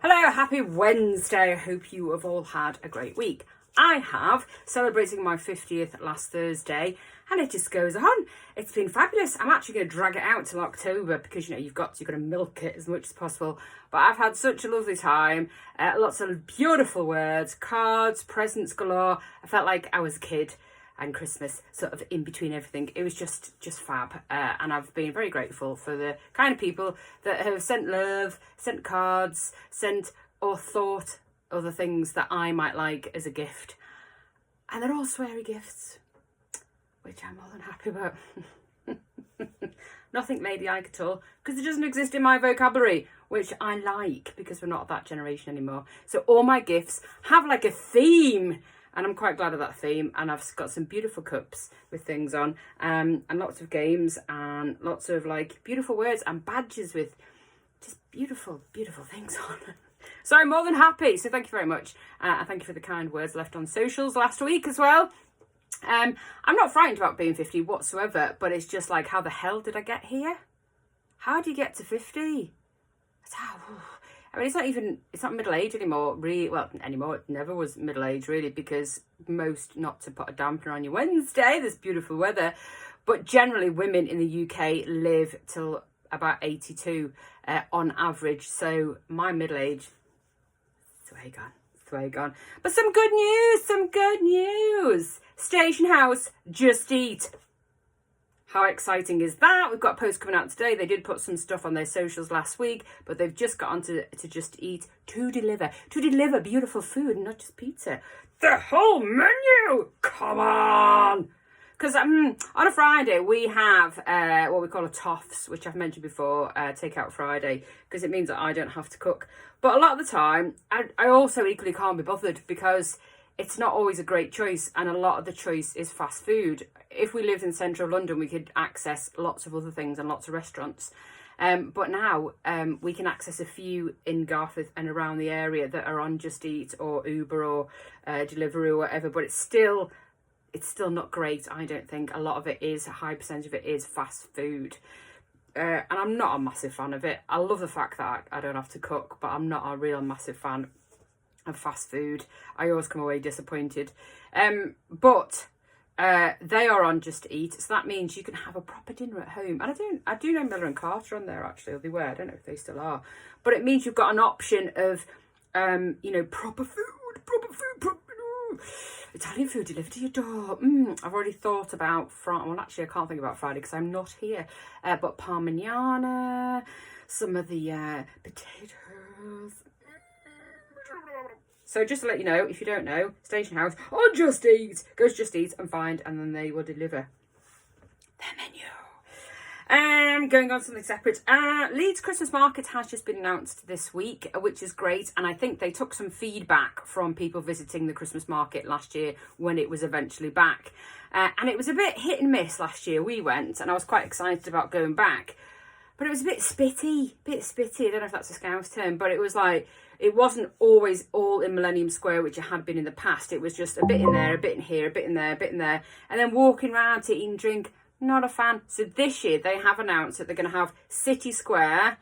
Hello, happy Wednesday. I hope you have all had a great week. I have, celebrating my 50th last Thursday, and it just goes on. It's been fabulous. I'm actually going to drag it out till October because, you've got to milk it as much as possible. But I've had such a lovely time. Lots of beautiful words, cards, presents galore. I felt like I was a kid and Christmas sort of in between everything. It was just fab. And I've been very grateful for the kind of people that have sent love, sent cards, sent or thought other things that I might like as a gift. And they're all sweary gifts, which I'm more than happy about. Nothing ladylike at all, because it doesn't exist in my vocabulary, which I like because we're not that generation anymore. So all my gifts have like a theme, and I'm quite glad of that theme. And I've got some beautiful cups with things on, and lots of games and lots of like beautiful words and badges with just beautiful, beautiful things on. So I'm more than happy. So thank you very much. And thank you for the kind words left on socials last week as well. I'm not frightened about being 50 whatsoever, but it's just like, how the hell did I get here? How do you get to 50? I mean, it's not middle age anymore, really. Well, anymore, it never was middle age, really, because not to put a dampener on your Wednesday, there's beautiful weather, but generally women in the UK live till about 82 on average. So my middle age, it's way gone. But some good news. Station House Just Eat. How exciting is that? We've got a post coming out today. They did put some stuff on their socials last week, but they've just got onto to Just Eat to deliver beautiful food, not just pizza. The whole menu! Come on! Because on a Friday, we have what we call a toffs, which I've mentioned before, Takeout Friday, because it means that I don't have to cook. But a lot of the time, I also equally can't be bothered because it's not always a great choice, and a lot of the choice is fast food. If we lived in central London, we could access lots of other things and lots of restaurants. But now we can access a few in Garforth and around the area that are on Just Eat or Uber or Deliveroo or whatever, but it's still not great, I don't think. A lot of it is, a high percentage of it is fast food. And I'm not a massive fan of it. I love the fact that I don't have to cook, but I'm not a real massive fan of fast food. I always come away disappointed. But they are on Just Eat, so that means you can have a proper dinner at home. And I do know Miller and Carter on there, actually, or they were. I don't know if they still are. But it means you've got an option of, proper food. Italian food delivered to your door. I've already thought about well, actually, I can't think about Friday because I'm not here. But parmigiana, some of the potatoes. So just to let you know, if you don't know, Station House on Just Eat. Go to Just Eat and then they will deliver their menu. Going on to something separate. Leeds Christmas Market has just been announced this week, which is great. And I think they took some feedback from people visiting the Christmas market last year when it was eventually back. And it was a bit hit and miss last year. We went, and I was quite excited about going back. But it was a bit spitty. I don't know if that's a Scouse term, but it was like, it wasn't always all in Millennium Square, which it had been in the past. It was just a bit in there, a bit in here, a bit in there, a bit in there. And then walking around to eat and drink. Not a fan. So this year they have announced that they're going to have City Square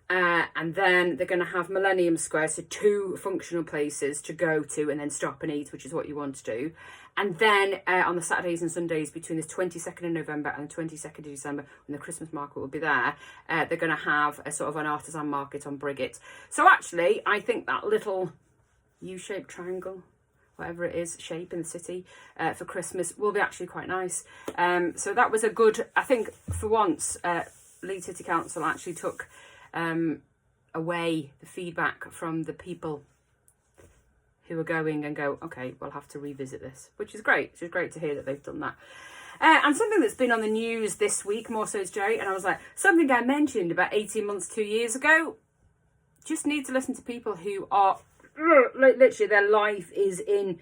and then they're going to have Millennium Square, so 2 functional places to go to and then stop and eat, which is what you want to do. And then on the Saturdays and Sundays between the 22nd of November and the 22nd of December, when the Christmas market will be there, they're going to have a sort of an artisan market on Briggate. So actually, I think that little U-shaped triangle, whatever it is, shape in the city for Christmas will be actually quite nice. So that was a good, I think for once, Leeds City Council actually took away the feedback from the people who are going and go, okay, we'll have to revisit this, which is great. It's great to hear that they've done that. And something that's been on the news this week, more so is Jerry, and I was like, something I mentioned about 18 months, 2 years ago, just need to listen to people who are literally their life is in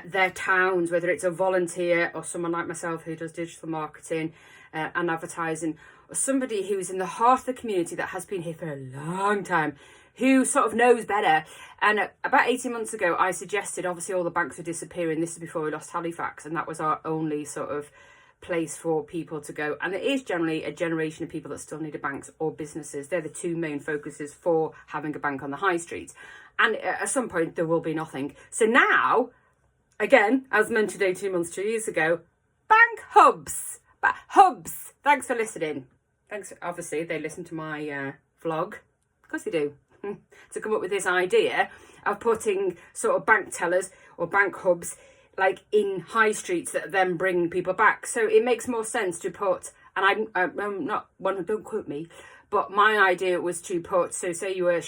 their towns, whether it's a volunteer or someone like myself who does digital marketing and advertising, or somebody who's in the heart of the community that has been here for a long time, who sort of knows better. And about 18 months ago, I suggested, obviously all the banks were disappearing. This is before we lost Halifax, and that was our only sort of place for people to go. And there is generally a generation of people that still need a bank or businesses. They're the two main focuses for having a bank on the high street. And at some point there will be nothing. So now, again, as mentioned 18 months, 2 years ago, bank hubs. Hubs. Thanks for listening. Thanks. Obviously, they listen to my vlog. Of course they do. To come up with this idea of putting sort of bank tellers or bank hubs like in high streets that then bring people back. So it makes more sense to put, and I'm not one, don't quote me, but my idea was to put, so say you were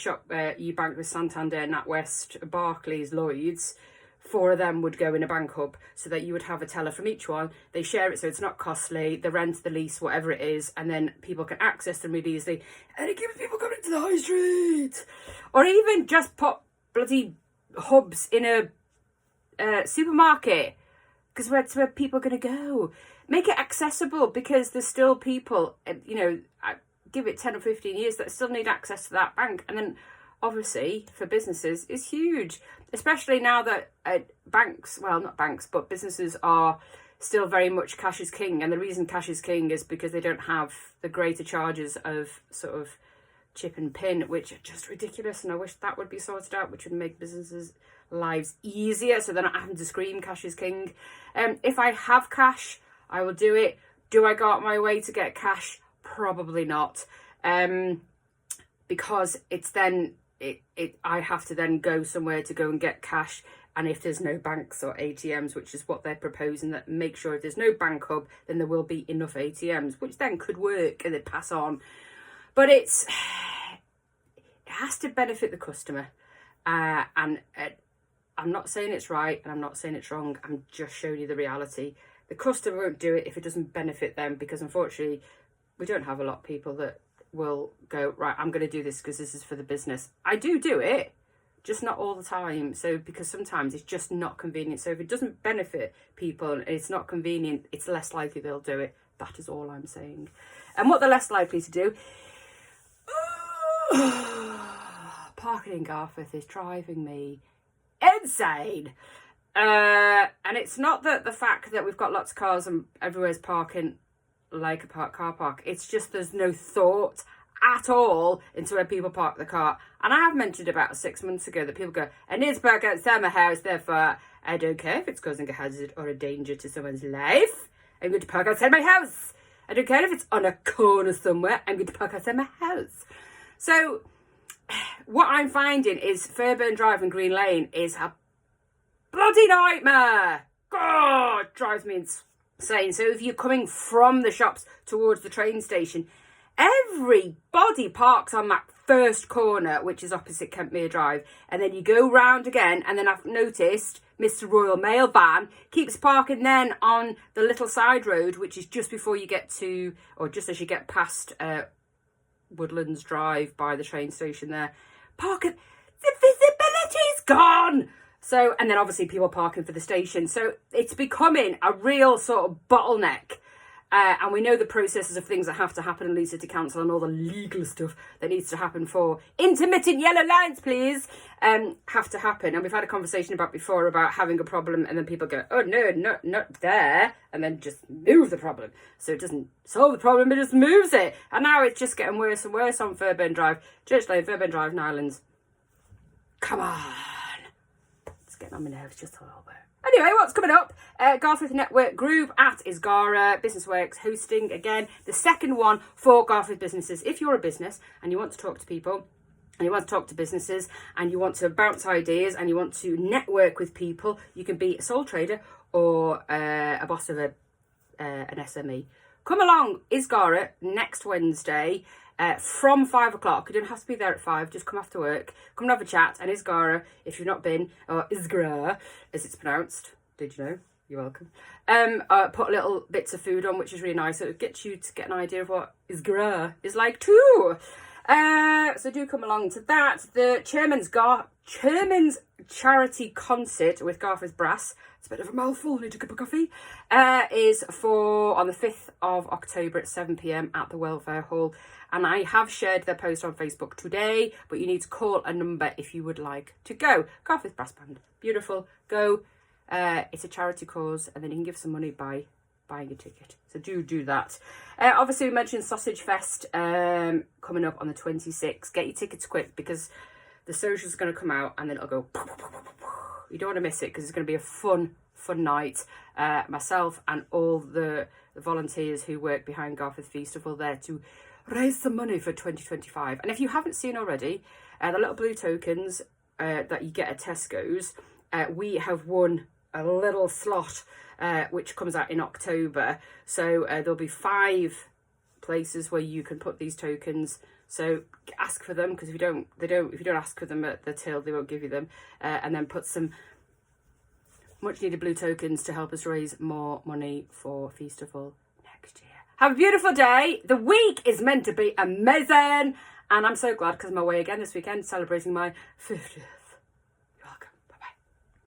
you banked with Santander, NatWest, Barclays, Lloyds, 4 of them would go in a bank hub so that you would have a teller from each one. They share it so it's not costly, the rent, the lease, whatever it is, and then people can access them really easily. And it keeps people coming to the high street. Or even just put bloody hubs in a supermarket, because that's where people are going to go. Make it accessible, because there's still people, you know, give it 10 or 15 years that still need access to that bank. And then obviously for businesses is huge, especially now that banks, well, not banks, but businesses are still very much cash is king. And the reason cash is king is because they don't have the greater charges of sort of chip and pin, which are just ridiculous. And I wish that would be sorted out, which would make businesses' lives easier, so they're not having to scream cash is king. If I have cash, I will do it. Do I go out my way to get cash? Probably not, because it's then I have to then go somewhere to go and get cash. And if there's no banks or ATMs, which is what they're proposing, that make sure if there's no bank hub, then there will be enough ATMs, which then could work and they pass on. But it has to benefit the customer, and I'm not saying it's right and I'm not saying it's wrong. I'm just showing you the reality. The customer won't do it if it doesn't benefit them, because unfortunately we don't have a lot of people that will go, right, I'm going to do this because this is for the business. I do it, just not all the time. So because sometimes it's just not convenient. So if it doesn't benefit people and it's not convenient, it's less likely they'll do it. That is all I'm saying. And what they're less likely to do, parking in Garforth is driving me insane. And it's not that the fact that we've got lots of cars and everywhere's parking like a car park. It's just there's no thought at all into where people park the car. And I have mentioned about 6 months ago that people go, I need to park outside my house, therefore I don't care if it's causing a hazard or a danger to someone's life. I'm going to park outside my house. I don't care if it's on a corner somewhere. I'm going to park outside my house. So what I'm finding is Fairburn Drive and Green Lane is a bloody nightmare. God, it drives me insane. So if you're coming from the shops towards the train station, everybody parks on that first corner, which is opposite Kentmere Drive. And then you go round again. And then I've noticed Mr. Royal Mail van keeps parking then on the little side road, which is just before you get to, or just as you get past Woodlands Drive by the train station there. Parking, the visibility's gone. So, and then obviously people parking for the station. So it's becoming a real sort of bottleneck. And we know the processes of things that have to happen in Leeds City Council and all the legal stuff that needs to happen for intermittent yellow lines, please, have to happen. And we've had a conversation about before about having a problem and then people go, oh no, not there, and then just move the problem. So it doesn't solve the problem, it just moves it. And now it's just getting worse and worse on Fairburn Drive, Church Lane, Fairburn Drive, Nylands. Come on. It's getting on my nerves just a little bit. Anyway, what's coming up? Garforth Network Group at Isgara, Businessworks hosting again the second one for Garforth businesses. If you're a business and you want to talk to people and you want to talk to businesses and you want to bounce ideas and you want to network with people, you can be a sole trader or a boss of an SME. Come along, Isgara, next Wednesday. From 5 o'clock. You don't have to be there at 5, just come after work, come and have a chat. And Isgara, if you've not been, or Isgara as it's pronounced, did you know? You're welcome. Put little bits of food on, which is really nice, so it gets you to get an idea of what Isgara is like too. So do come along to that. The Chairman's Charity Concert with Garforth Brass, it's a bit of a mouthful, need a cup of coffee, is for on the 5th of October at 7 p.m. at the Welfare Hall. And I have shared their post on Facebook today, but you need to call a number if you would like to go. Garforth Brass Band, beautiful, go. It's a charity cause, and then you can give some money by buying a ticket. So do that. Obviously, we mentioned Sausage Fest coming up on the 26th. Get your tickets quick because the socials are going to come out and then it'll go. You don't want to miss it because it's going to be a fun night. Myself and all the volunteers who work behind Garforth Festival there to raise some money for 2025. And if you haven't seen already, the little blue tokens that you get at Tesco's, we have won a little slot which comes out in October. So there'll be 5 places where you can put these tokens. So ask for them, because if you don't ask for them at the till, they won't give you them. And then put some much needed blue tokens to help us raise more money for Festival next year. Have a beautiful day. The week is meant to be amazing. And I'm so glad because I'm away again this weekend celebrating my 50th